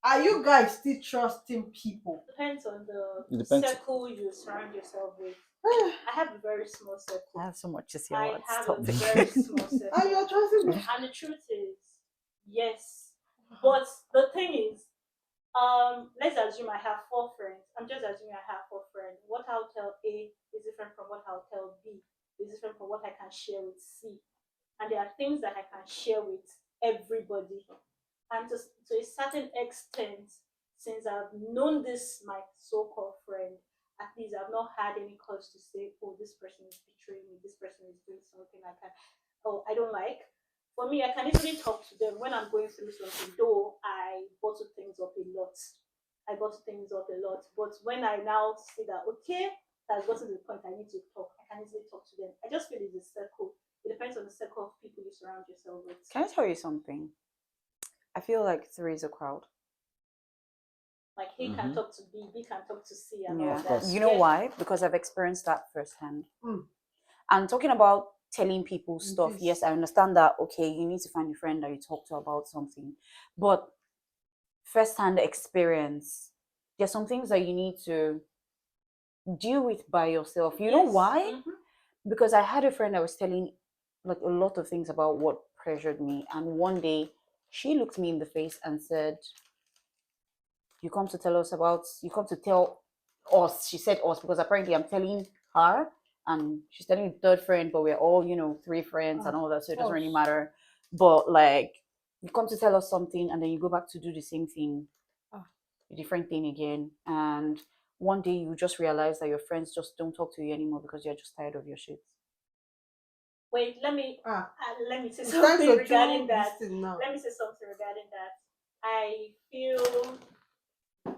Are you guys still trusting people? Depends on the It depends. circle you surround yourself with. I have a very small circle. I have so much to say I about this have a topic. very small circle. And you're trusting me? And the truth is, yes. But the thing is, let's assume I have four friends. I'm just assuming I have four friends. What I'll tell A is different from what I'll tell B. Is different from what I can share with C. And there are things that I can share with everybody. And to a certain extent, since I've known this my so-called friend, at least I've not had any cause to say, oh, this person is betraying me, this person is doing something I can, oh, I don't like. For me, I can easily talk to them when I'm going through something, though I bottle things up a lot. I bottle things up a lot. But when I now see that, okay, that's gotten to the point I need to talk, I can easily talk to them. I just feel it's a circle. It depends on the circle of people you surround yourself with. Can I tell you something? I feel like three is a crowd. Like he can talk to B can talk to C, and all Yeah. that. You know Yeah. why? Because I've experienced that firsthand. Mm. And talking about telling people stuff, Yes. yes, I understand that, okay, you need to find a friend that you talk to about something. But firsthand experience, there's some things that you need to deal with by yourself. You know Yes. why? Mhm. Because I had a friend that was telling like a lot of things about what pressured me. And one day she looked me in the face and said, you come to tell us, she said us, because apparently I'm telling her and she's telling the third friend, but we're all, three friends and all that, so it doesn't really matter. But like, you come to tell us something and then you go back to do the same thing, a different thing again. And one day you just realize that your friends just don't talk to you anymore because you're just tired of your shit. Wait, let me say It's time something to regarding do that. this thing now. Let me say something regarding that. I feel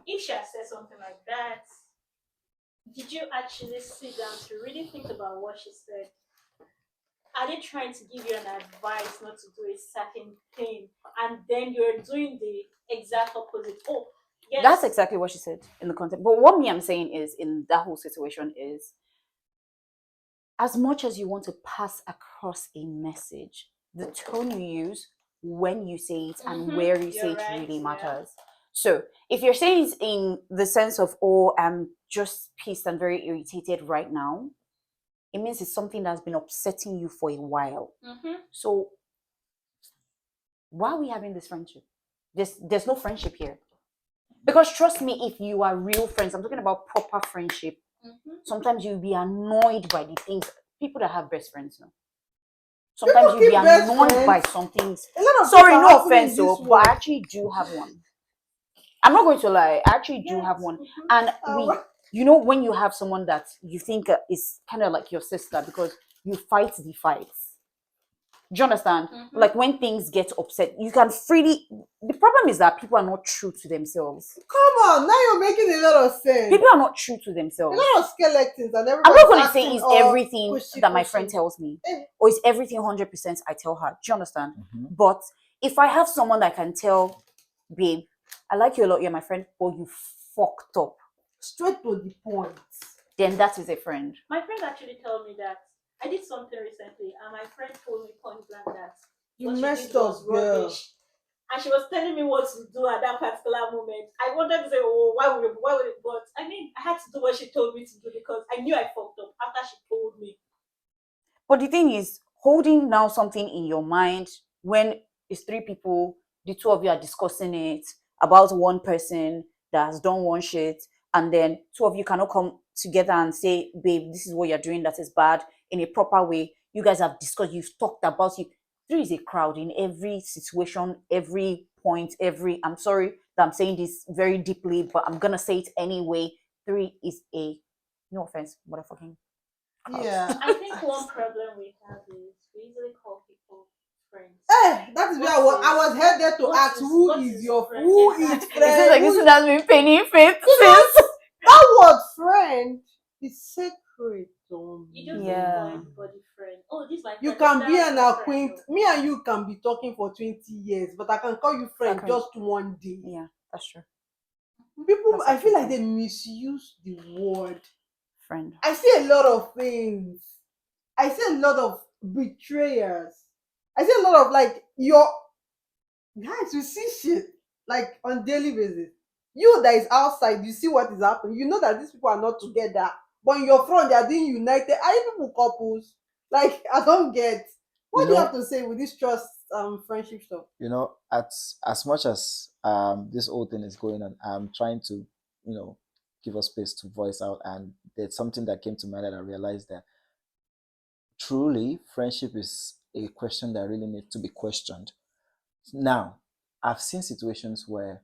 if she has said something like that, did you actually sit down to really think about what she said? Are they trying to give you an advice not to do a certain thing, and then you're doing the exact opposite? Oh, yes. That's exactly what she said in the context. But what I'm saying is, in that whole situation is, as much as you want to pass across a message, the tone you use, when you say it, and where you say it really matters. So if you're saying it in the sense of, oh, I'm just pissed and very irritated right now, it means it's something that's been upsetting you for a while. So why are we having this friendship? There's no friendship here. Because trust me, if you are real friends, I'm talking about proper friendship, sometimes you'll be annoyed by the things. People that have best friends now. Sometimes you'll be annoyed by some things. Sorry, no offense, but I actually do have one. I'm not going to lie, I actually do have one. And when you have someone that you think is kind of like your sister, because you fight the fights. Do you understand? Like when things get upset, you can freely. The problem is that people are not true to themselves. Come on, now you're making a lot of sense. People are not true to themselves. A lot of skeletons and everybody. I'm not going to say it's everything that my friend tells me, or it's everything 100% I tell her. Do you understand? But if I have someone that can tell, babe, I like you a lot, you're my friend, but you fucked up. Straight to the point. Then that is a friend. My friend actually told me that I did something recently, and my friend told me point blank that you messed up, girl. And she was telling me what to do at that particular moment. I wanted to say, oh, why would it? But I mean, I had to do what she told me to do because I knew I fucked up after she told me. But the thing is, holding now something in your mind when it's three people, the two of you are discussing it about one person that has done one shit, and then two of you cannot come together and say, babe, this is what you're doing that is bad, in a proper way. You guys have discussed, you've talked about it. There is a crowd in every situation, every point, I'm sorry that I'm saying this very deeply, but I'm gonna say it anyway. Three is a, no offense, motherfucking crowd. Yeah. I think one problem we have is we easily call people friends. That is where I was headed to ask, who is friend? This has been penny faith since. That word friend is sacred. You just don't call everybody friend. Oh, this is my friend. You can be an acquaintance. Me and you can be talking for 20 years, but I can call you friend just one day. Yeah, that's true. People, I feel like they misuse the word friend. I see a lot of things. I see a lot of betrayers. I see a lot of like your guys, you see shit. like on daily basis. You that is outside, you see what is happening. You know that these people are not together, but in your front they are being united. Are you people couples? Like I don't get. You What do you have know, to say with this trust friendship stuff? at as much as this whole thing is going on, I'm trying to, give us space to voice out. And there's something that came to mind that I realized that truly friendship is a question that really needs to be questioned. Now, I've seen situations where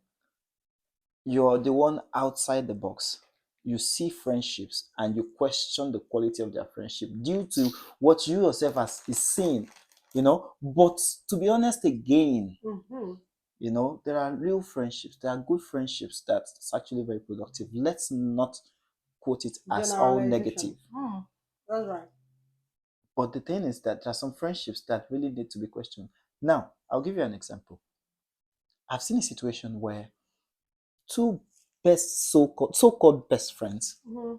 you're the one outside the box. You see friendships and you question the quality of their friendship due to what you yourself has is seeing, But to be honest, again, Mm-hmm. there are real friendships. There are good friendships that's actually very productive. Let's not quote it as all negative. Generalization. That's right. But the thing is that there are some friendships that really need to be questioned. Now, I'll give you an example. I've seen a situation where two best so-called best friends, Mm-hmm.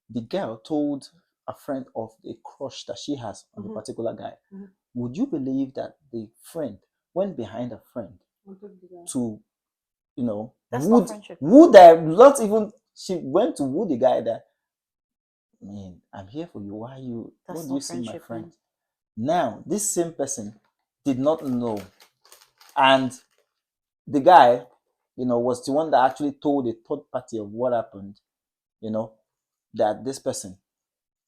the girl told a friend of a crush that she has on a Mm-hmm. particular guy. Mm-hmm. Would you believe that the friend went behind a friend to, That's not would friendship. not even she went to woo the guy that, man, I'm here for you. Why you That's what do you not see, my friendship, friend? man. Now, this same person did not know. And the guy, was the one that actually told the third party of what happened, that this person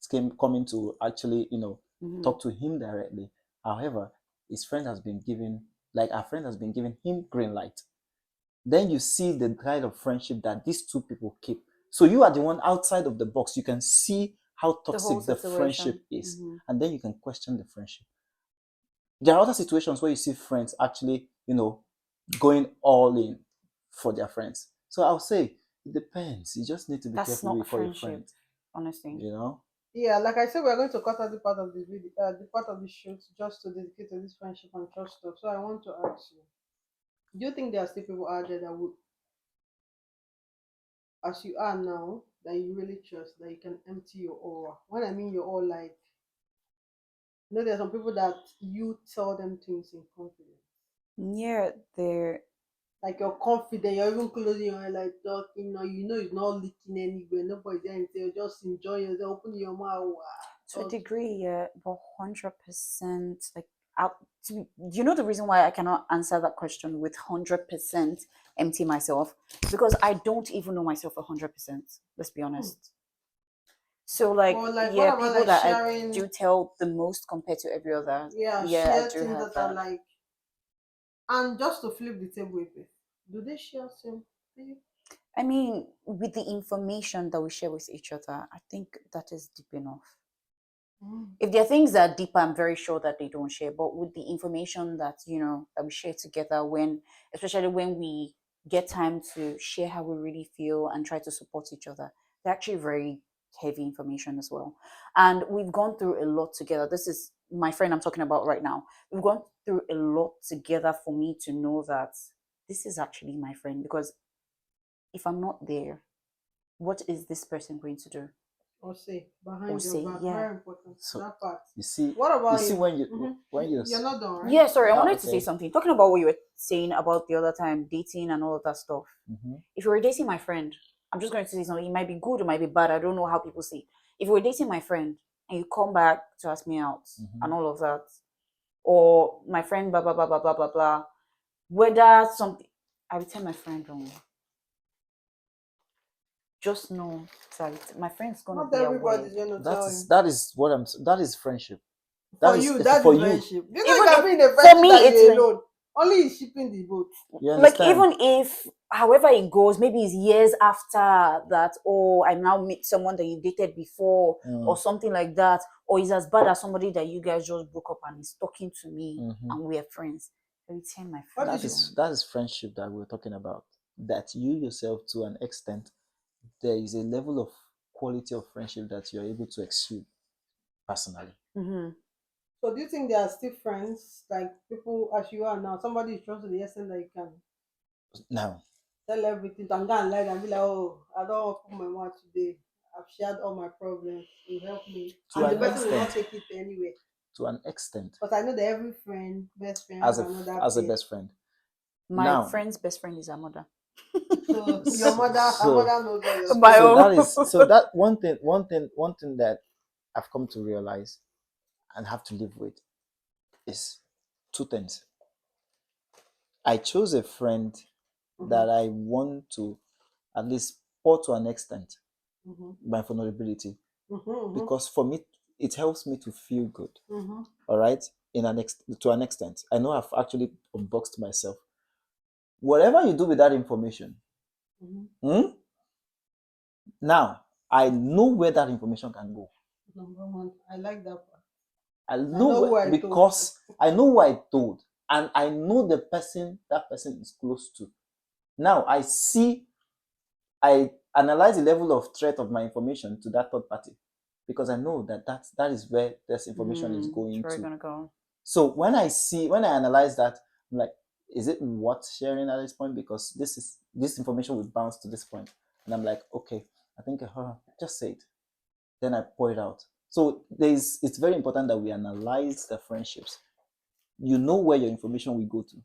came coming to actually, Mm-hmm. talk to him directly. However, his friend has been given, like our friend has been giving him green light. Then you see the kind of friendship that these two people keep. So you are the one outside of the box. You can see how The whole toxic the situation. friendship is. Mm-hmm. And then you can question the friendship. There are other situations where you see friends actually, going all in for their friends. So I'll say it depends. You just need to be That's careful not for your friendship, friends, honestly. you know? Yeah, like I said, we're going to cut out the part of the video, the part of the shoot just to dedicate to this friendship and trust stuff. So I want to ask you, do you think there are still people out there that would, as you are now, that you really trust, that you can empty your aura? When I mean your aura, like, there are some people that you tell them things in confidence. Yeah, they're. Like you're confident, you're even closing your eye, like talking, or it's not leaking anywhere. Nobody's there and say, you're just enjoying yourself, open your mouth. To a Talk. degree, yeah, but 100%. Like, you know the reason why I cannot answer that question with 100% empty myself? Because I don't even know myself 100%. Let's be honest. So, like, Or like, what yeah, about people like that I sharing? do tell the most compared to every other, Yeah, yeah, I share do things have that are that. like, and just to flip the table a bit, do they share same thing? I mean, with the information that we share with each other, I think that is deep enough. If there are things that are deeper, I'm very sure that they don't share. But with the information that that we share together, especially when we get time to share how we really feel and try to support each other, they're actually very heavy information as well. And we've gone through a lot together. This is my friend I'm talking about right now. We've gone through a lot together for me to know that this is actually my friend. Because if I'm not there, what is this person going to do? Or say Or behind your say, back? yeah. Very important. So That part. you see, What about him? when you You're not done, right? Yeah, sorry, I wanted to say okay. something. Talking about what you were saying about the other time, dating and all of that stuff. Mm-hmm. If you were dating my friend, I'm just going to say something. It might be good, it might be bad. I don't know how people see it. If you were dating my friend and you come back to ask me out Mm-hmm. and all of that, or my friend, blah, blah, blah, blah, blah, blah, blah, whether something, I would tell my friend, just know that my friend's going to Not be aware. everybody's gonna That tell is him. that is what I'm. That is friendship. That For is you, that for is you. friendship. You know, you Even can if, be in a for friendship me, that it's you're alone. Only he's shipping the boat. You like, understand? even if however it goes, maybe it's years after that, oh, I now meet someone that you dated before or something like that, or it's as bad as somebody that you guys just broke up and is talking to me Mm-hmm. and we're friends. I will tell my What friend. did you? That is friendship that we're talking about. That you yourself, to an extent, there is a level of quality of friendship that you're able to exude personally. Mm-hmm. So do you think they are still friends, like people as you are now? Somebody you trust to the extent that you can Now, tell everything and go and lie and be like, oh, I don't open my mouth today. I've shared all my problems. You help me, to and the an person will not extent, take it anywhere. to an extent, But I know that every friend, best friend, has another as a best. best friend, My Now- friend's best friend is her mother. So your mother, her So- mother knows what you're My saying. So that own. is so that one thing that I've come to realize and have to live with is two things. I chose a friend that I want to at least pour to an extent Mhm, my vulnerability, mhm, because for me it helps me to feel good. mhm. All right, to an extent. I know I've actually unboxed myself. Whatever you do with that information, Mhm. now I know where that information can go. Number one, I like that part. I know know who I told. because I know who I told, and I know the person that person is close to. Now I analyze the level of threat of my information to that third party, because I know that is where this information is going Where to. gonna go? So when I analyze that, I'm like, is it worth sharing at this point? Because this information will bounce to this point, and I'm like, okay, I think just say it. Then I pour it out. So it's very important that we analyze the friendships. You know where your information will go to.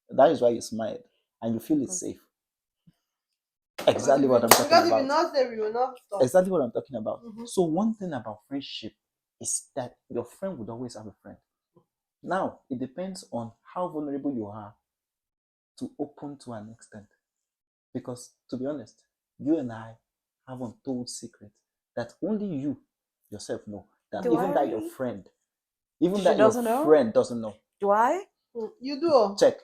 That is why you smile and you feel it's safe. Exactly what I'm talking Because if about. you're not there, you will not stop. Exactly what I'm talking about. Mhm. So one thing about friendship is that your friend would always have a friend. Now, it depends on how vulnerable you are to open to an extent. Because, to be honest, you and I have untold secrets that only you yourself know. That Do even that I? your friend, even She that your doesn't know? friend doesn't know. Do I? You do. Check.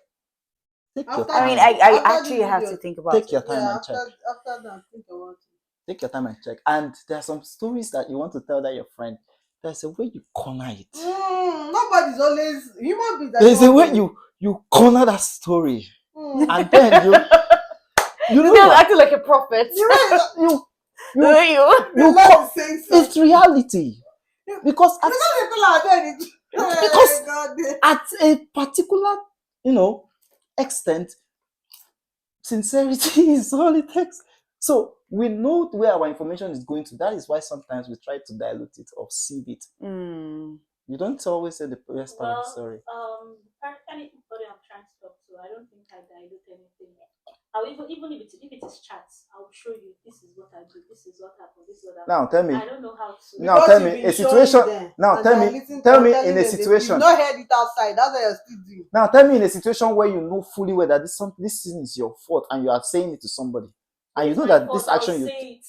Take your After I time. mean, this- I after actually this have video, to think about Take it. your time Yeah, and check. after that, think about it. Take your time and check. And there are some stories that you want to tell that your friend. There's a way you corner it. Nobody's always human beings. There's a way you corner that story, Mm. and then you This know girl's what? acting like a prophet. The way you The way you. the you Lord co- is saying it's something. reality, because Because people are doing it. Because- God, at a particular extent, sincerity is all it takes. So we know where our information is going to. That is why sometimes we try to dilute it or sieve it. Mm. You don't always say the best part of the Well, story. anybody I'm trying to talk to, I don't think I dilute anything. I'll even if it is chats, I'll show you this is what I do, this is what happened, this is what happened. Now tell me. I don't know how to. Now because tell you've me been a showing situation. them, Now and tell they are me. listening- Tell me telling in a them situation. You've not heard it outside. That's what you're still doing. Now tell me in a situation where you know fully well that this thing is your fault, and you are saying it to somebody, and you It's know my that fault, this action I'll you say it.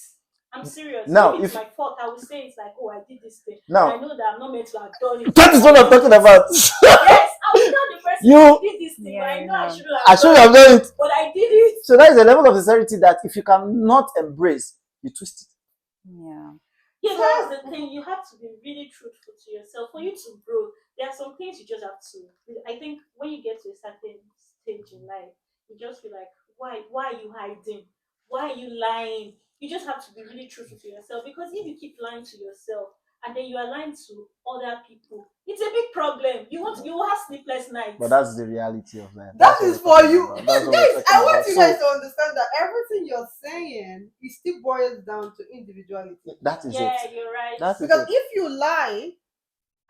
I'm serious. Now, if it's if- my fault, I will say it's like, oh, I did this thing. Now- I know that I'm not meant to have done it. that is what I'm talking about. Yes, I will tell the person You- I did this thing, Yeah, but I know I yeah. shouldn't have I should done have done it. but I did it. So that is a level of sincerity that if you cannot embrace, you twist it. Yeah. Yeah, that's the thing. You have to be really truthful to yourself. For you to grow, there are some things you just have to. I think when you get to a certain stage in life, you just feel like, why are you hiding? Why are you lying? You just have to be really truthful to yourself, because if you keep lying to yourself and then you are lying to other people, it's a big problem. You will have sleepless nights. But that's the reality of life. That That's what is we're for talking you. about. That's what Guys, we're I talking want about. you guys to understand that everything you're saying, it still boils down to individuality. That is Yeah, it. you're right. That is Because it. if you lie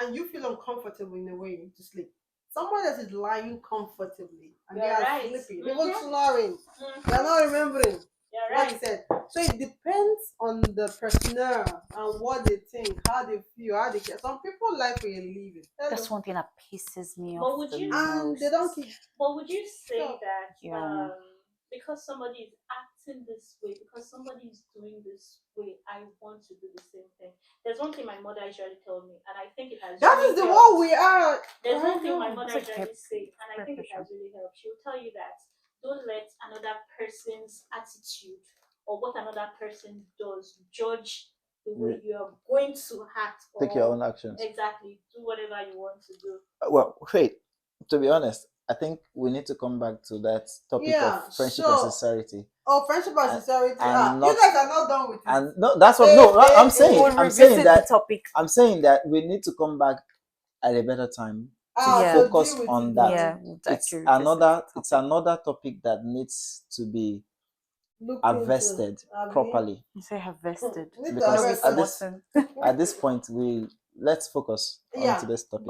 and you feel uncomfortable in a way to sleep, someone else is lying comfortably and they You're are right. sleeping, Mhm. even snoring. Mhm. They are not remembering You're what right. he said. So it depends on the personnel and what they think, how they feel, how they get. Some people lie for a living. That's one thing that pisses me But off would the you- And most. they don't keep. But would you say Sure. that Yeah. because somebody is acting this way, because somebody is doing this way, I want to do the same thing? There's one thing my mother usually tells me, and I think it has. That really is the helped. one we are. There's I one thing my know. mother It's like usually say, and I think it pressure. has really helped. She'll tell you that don't let another person's attitude or what another person does judge the way you are going to act. Take your own actions. Exactly. Do whatever you want to do. Well, wait. To be honest, I think we need to come back to that topic Yeah, of friendship so- and sincerity. Oh, friendship and sincerity. and You not- guys are not done with it. And no, that's what. No, I'm saying. We'll I'm saying revisit that. the topic. I'm saying that we need to come back at a better time to Yeah. so focus deal with on it that. Yeah, now. we'll It's actually revisit another. the It's topic. another topic that needs to be Look harvested into, Abi. properly. You say harvested. Need to Because harvest at it. this at this point, let's focus Yeah. onto this topic.